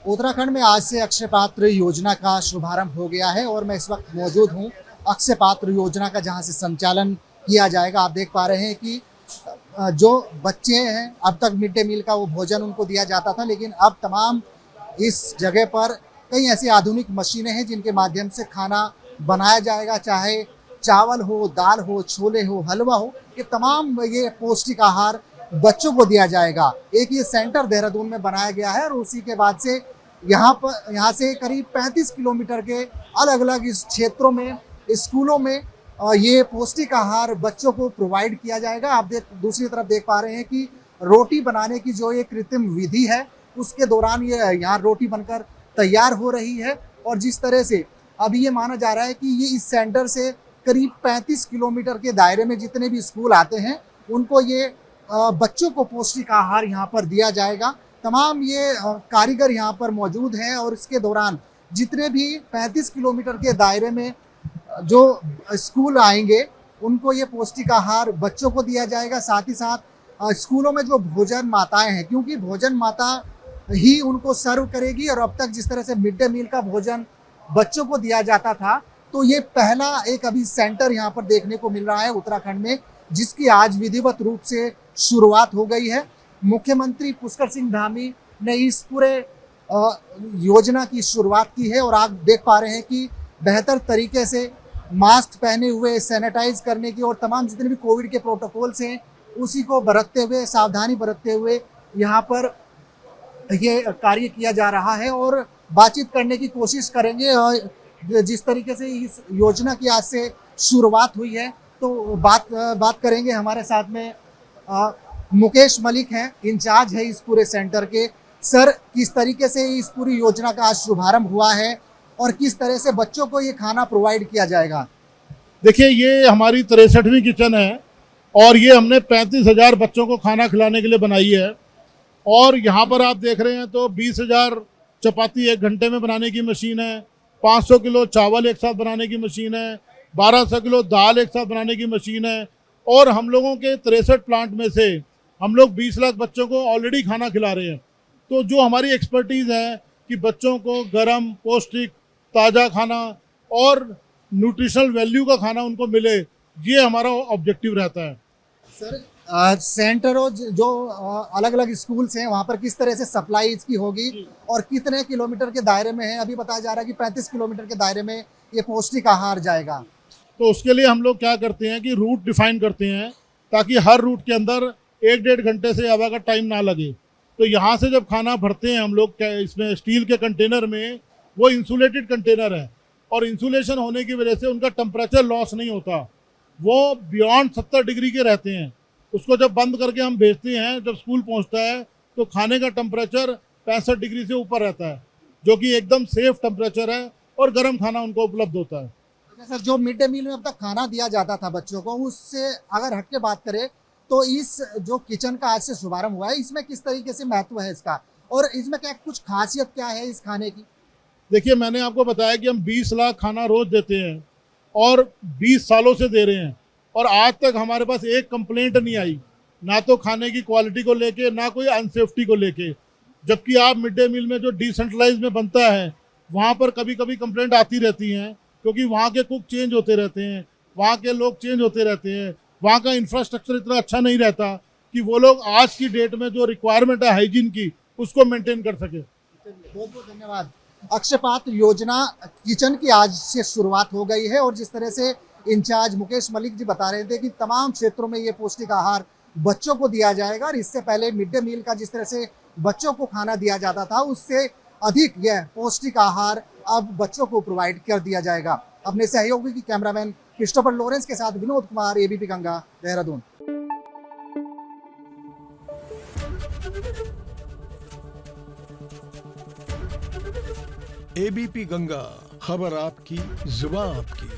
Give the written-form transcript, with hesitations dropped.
उत्तराखंड में आज से अक्षय पात्र योजना का शुभारंभ हो गया है और मैं इस वक्त मौजूद हूं अक्षय पात्र योजना का, जहां से संचालन किया जाएगा। आप देख पा रहे हैं कि जो बच्चे हैं, अब तक मिड डे मील का वो भोजन उनको दिया जाता था, लेकिन अब तमाम इस जगह पर कई ऐसी आधुनिक मशीनें हैं जिनके माध्यम से खाना बनाया जाएगा। चाहे चावल हो, दाल हो, छोले हो, हलवा हो, ये तमाम ये पौष्टिक आहार बच्चों को दिया जाएगा। एक ये सेंटर देहरादून में बनाया गया है और उसी के बाद से यहाँ से करीब 35 किलोमीटर के अलग अलग इस क्षेत्रों में, स्कूलों में ये पौष्टिक आहार बच्चों को प्रोवाइड किया जाएगा। आप दूसरी तरफ देख पा रहे हैं कि रोटी बनाने की जो ये कृत्रिम विधि है, उसके दौरान ये यहाँ रोटी बनकर तैयार हो रही है। और जिस तरह से अभी ये माना जा रहा है कि ये इस सेंटर से करीब 35 किलोमीटर के दायरे में जितने भी स्कूल आते हैं, उनको ये बच्चों को पौष्टिक आहार यहाँ पर दिया जाएगा। तमाम ये कारीगर यहाँ पर मौजूद हैं और इसके दौरान जितने भी 35 किलोमीटर के दायरे में जो स्कूल आएंगे, उनको ये पौष्टिक आहार बच्चों को दिया जाएगा। साथ ही साथ स्कूलों में जो भोजन माताएं हैं, क्योंकि भोजन माता ही उनको सर्व करेगी, और अब तक जिस तरह से मिड डे मील का भोजन बच्चों को दिया जाता था, तो ये पहला एक अभी सेंटर यहाँ पर देखने को मिल रहा है उत्तराखंड में, जिसकी आज विधिवत रूप से शुरुआत हो गई है। मुख्यमंत्री पुष्कर सिंह धामी ने इस पूरे योजना की शुरुआत की है और आप देख पा रहे हैं कि बेहतर तरीके से मास्क पहने हुए, सैनिटाइज करने की और तमाम जितने भी कोविड के प्रोटोकॉल्स हैं उसी को बरतते हुए, सावधानी बरतते हुए यहाँ पर ये कार्य किया जा रहा है। और बातचीत करने की कोशिश करेंगे, और जिस तरीके से इस योजना की आज से शुरुआत हुई है, तो बात करेंगे। हमारे साथ में मुकेश मलिक हैं, इंचार्ज है इस पूरे सेंटर के। सर, किस तरीके से इस पूरी योजना का आज शुभारंभ हुआ है और किस तरह से बच्चों को ये खाना प्रोवाइड किया जाएगा? देखिए, ये हमारी 63वीं किचन है और ये हमने 35,000 बच्चों को खाना खिलाने के लिए बनाई है। और यहाँ पर आप देख रहे हैं तो 20,000 चपाती 1 घंटे में बनाने की मशीन है, 500 किलो चावल एक साथ बनाने की मशीन है, 1200 किलो दाल एक साथ बनाने की मशीन है। और हम लोगों के 63 प्लांट में से हम लोग 20 लाख बच्चों को ऑलरेडी खाना खिला रहे हैं। तो जो हमारी एक्सपर्टीज़ है कि बच्चों को गरम, पौष्टिक, ताज़ा खाना और न्यूट्रिशनल वैल्यू का खाना उनको मिले, ये हमारा ऑब्जेक्टिव रहता है। सर, सेंटरों जो अलग अलग स्कूल्स हैं, वहाँ पर किस तरह से सप्लाई इसकी होगी और कितने किलोमीटर के दायरे में है? अभी बताया जा रहा है कि 35 किलोमीटर के दायरे में ये पौष्टिक आहार जाएगा। तो उसके लिए हम लोग क्या करते हैं कि रूट डिफाइन करते हैं, ताकि हर रूट के अंदर 1-1.5 घंटे से ज़्यादा का टाइम ना लगे। तो यहाँ से जब खाना भरते हैं हम लोग इसमें स्टील के कंटेनर में, वो इंसुलेटेड कंटेनर है और इंसुलेशन होने की वजह से उनका टेम्परेचर लॉस नहीं होता, वो बियॉन्ड 70 डिग्री के रहते हैं। उसको जब बंद करके हम भेजते हैं, जब स्कूल पहुँचता है तो खाने का टेम्परेचर 65 डिग्री से ऊपर रहता है, जो कि एकदम सेफ टेम्परेचर है और गर्म खाना उनको उपलब्ध होता है। सर, जो मिड डे मील में अब तक खाना दिया जाता था बच्चों को, उससे अगर हट के बात करें तो इस जो किचन का आज से शुभारंभ हुआ है, इसमें किस तरीके से महत्व है इसका, और इसमें क्या कुछ खासियत क्या है इस खाने की? देखिए, मैंने आपको बताया कि हम 20 लाख खाना रोज देते हैं और 20 सालों से दे रहे हैं, और आज तक हमारे पास एक कंप्लेंट नहीं आई, ना तो खाने की क्वालिटी को लेके, ना कोई अनसेफ्टी को लेके। जबकि आप मिड डे मील में जो डिसेंट्रलाइज में बनता है, वहाँ पर कभी कभी कंप्लेंट आती रहती हैं, क्योंकि वहाँ के कुक चेंज होते रहते हैं, वहाँ के लोग चेंज होते रहते हैं, वहाँ का इंफ्रास्ट्रक्चर इतना अच्छा नहीं रहता कि वो लोग आज की डेट में जो रिक्वायरमेंट है हाइजीन की, उसको मेंटेन कर सके। बहुत बहुत धन्यवाद। अक्षय पात्र योजना किचन की आज से शुरुआत हो गई है और जिस तरह से इंचार्ज मुकेश मलिक जी बता रहे थे कि तमाम क्षेत्रों में ये पौष्टिक आहार बच्चों को दिया जाएगा, और इससे पहले मिड डे मील का जिस तरह से बच्चों को खाना दिया जाता था, उससे अधिक यह पौष्टिक आहार अब बच्चों को प्रोवाइड कर दिया जाएगा। अपने सहयोगी की कैमरामैन क्रिस्टोफर लॉरेंस के साथ विनोद कुमार, एबीपी गंगा, देहरादून। एबीपी गंगा, खबर आपकी, जुबान आपकी।